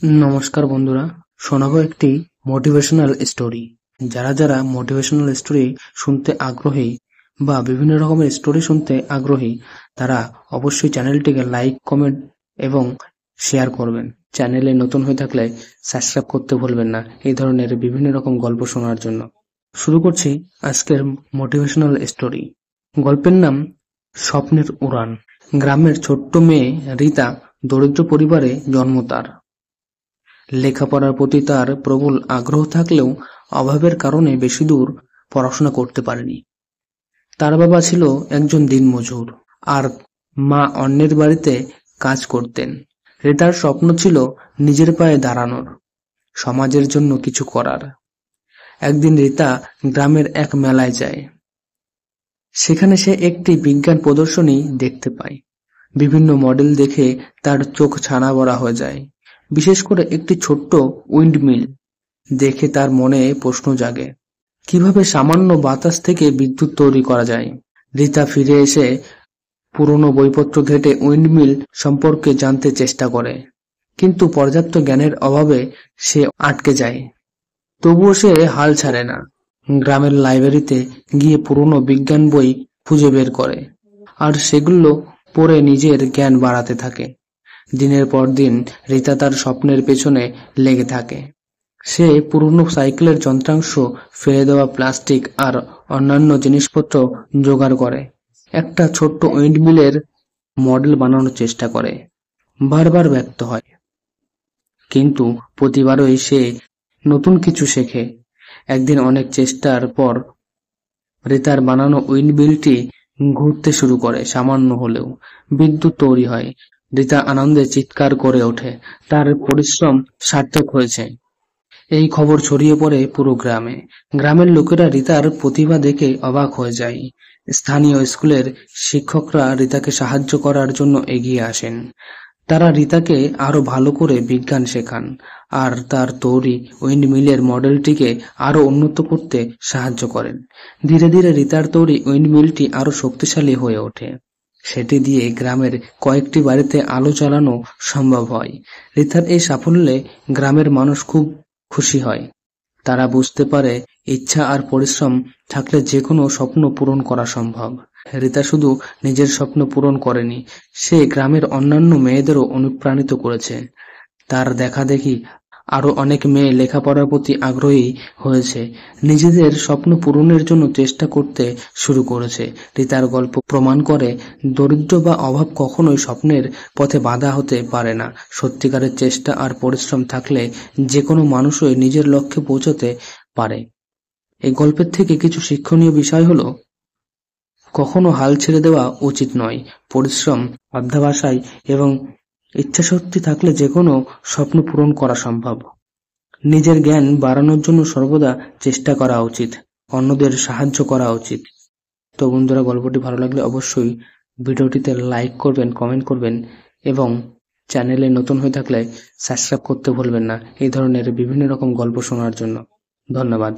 নমস্কার বন্ধুরা, শোনাবো একটি মোটিভেশনাল স্টোরি। যারা যারা মোটিভেশনাল স্টোরি শুনতে আগ্রহী বা বিভিন্ন রকমের স্টোরি শুনতে আগ্রহী, তারা অবশ্যই চ্যানেলটিকে লাইক, কমেন্ট এবং শেয়ার করবেন। চ্যানেলে নতুন হয়ে থাকলে সাবস্ক্রাইব করতে ভুলবেন না এই ধরনের বিভিন্ন রকম গল্প শোনার জন্য। শুরু করছি আজকের মোটিভেশনাল স্টোরি। গল্পের নাম স্বপ্নের উড়ান। গ্রামের ছোট্ট মেয়ে রীতা দরিদ্র পরিবারে জন্ম তার। লেখাপড়ার প্রতি তার প্রবল আগ্রহ থাকলেও অভাবের কারণে বেশি দূর পড়াশোনা করতে পারেনি। তার বাবা ছিল একজন দিনমজুর আর মা অন্যের বাড়িতে কাজ করতেন। রিতার স্বপ্ন ছিল নিজের পায়ে দাঁড়ানোর, সমাজের জন্য কিছু করার। একদিন রিতা গ্রামের এক মেলায় যায়। সেখানে সে একটি বিজ্ঞান প্রদর্শনী দেখতে পায়। বিভিন্ন মডেল দেখে তার চোখ ছানা বড়া হয়ে যায়। বিশেষ করে একটি ছোট্ট উইন্ডমিল দেখে তার মনে প্রশ্ন জাগে, কিভাবে সামান্য বাতাস থেকে বিদ্যুৎ তৈরি করা যায়। রীতা ফিরে এসে পুরনো বইপত্র ঘেঁটে উইন্ডমিল সম্পর্কে জানতে চেষ্টা করে, কিন্তু পর্যাপ্ত জ্ঞানের অভাবে সে আটকে যায়। তবুও সে হাল ছাড়ে না। গ্রামের লাইব্রেরিতে গিয়ে পুরনো বিজ্ঞান বই খুঁজে বের করে আর সেগুলো পড়ে নিজের জ্ঞান বাড়াতে থাকে। দিনের পর দিন রীতা তার স্বপ্নের পেছনে লেগে থাকে। সে পুরনো সাইকেলের যন্ত্রাংশ, ফেলে দেওয়া প্লাস্টিক আর অন্যান্য জিনিসপত্র জোগাড় করে একটা ছোট্ট উইন্ডমিলের মডেল বানানোর চেষ্টা করে। বারবার ব্যর্থ হয়, কিন্তু প্রতিবারই সে নতুন কিছু শেখে। একদিন অনেক চেষ্টার পর রীতার বানানো উইন্ডমিলটি ঘুরতে শুরু করে। সামান্য হলেও বিদ্যুৎ তৈরি হয়। রীতা আনন্দে চিৎকার করে ওঠে, তার পরিশ্রম সার্থক হয়েছে। এই খবর ছড়িয়ে পড়ে পুরো গ্রামে। গ্রামের লোকেরা রীতার প্রতিভা দেখে অবাক হয়ে যায়। স্থানীয় স্কুলের শিক্ষকরা রীতাকে সাহায্য করার জন্য এগিয়ে আসেন। তারা রীতাকে আরো ভালো করে বিজ্ঞান শেখান আর তার তৈরি উইন্ডমিলের মডেলটিকে আরো উন্নত করতে সাহায্য করেন। ধীরে ধীরে রীতার তৈরি উইন্ডমিলটি আরো শক্তিশালী হয়ে ওঠে। সেটি দিয়ে গ্রামের কয়েকটি বাড়িতে আলো জ্বালানো সম্ভব হয়। রীতার এই সাফল্যে গ্রামের মানুষ খুব খুশি হয়। তারা বুঝতে পারে ইচ্ছা আর পরিশ্রম থাকলে যে কোনো স্বপ্ন পূরণ করা সম্ভব। রীতা শুধু নিজের স্বপ্ন পূরণ করেনি, সে গ্রামের অন্যান্য মেয়েদেরও অনুপ্রাণিত করেছে। তার দেখাদেখি আরো অনেক মেয়ে লেখাপড়ার প্রতি আগ্রহী হয়েছে, নিজেদের স্বপ্ন পূরণের জন্য চেষ্টা করতে শুরু করেছে। রীতার গল্প প্রমাণ করে, দরিদ্র বা অভাব কখনোই স্বপ্নের পথে বাধা হতে পারে না। সত্যিকারের চেষ্টা আর পরিশ্রম থাকলে যে কোনো মানুষই নিজের লক্ষ্যে পৌঁছতে পারে। এই গল্পের থেকে কিছু শিক্ষণীয় বিষয় হলো, কখনো হাল ছেড়ে দেওয়া উচিত নয়। পরিশ্রম, অধ্যবসায় এবং ইচ্ছাশক্তি থাকলে যে কোনো স্বপ্ন পূরণ করা সম্ভব। নিজের জ্ঞান বাড়ানোর জন্য সর্বদা চেষ্টা করা উচিত, অন্যদের সাহায্য করা উচিত। তো বন্ধুরা, গল্পটি ভালো লাগলে অবশ্যই ভিডিওটিতে লাইক করবেন, কমেন্ট করবেন এবং চ্যানেলে নতুন হয়ে থাকলে সাবস্ক্রাইব করতে ভুলবেন না এই ধরনের বিভিন্ন রকম গল্প শোনার জন্য। ধন্যবাদ।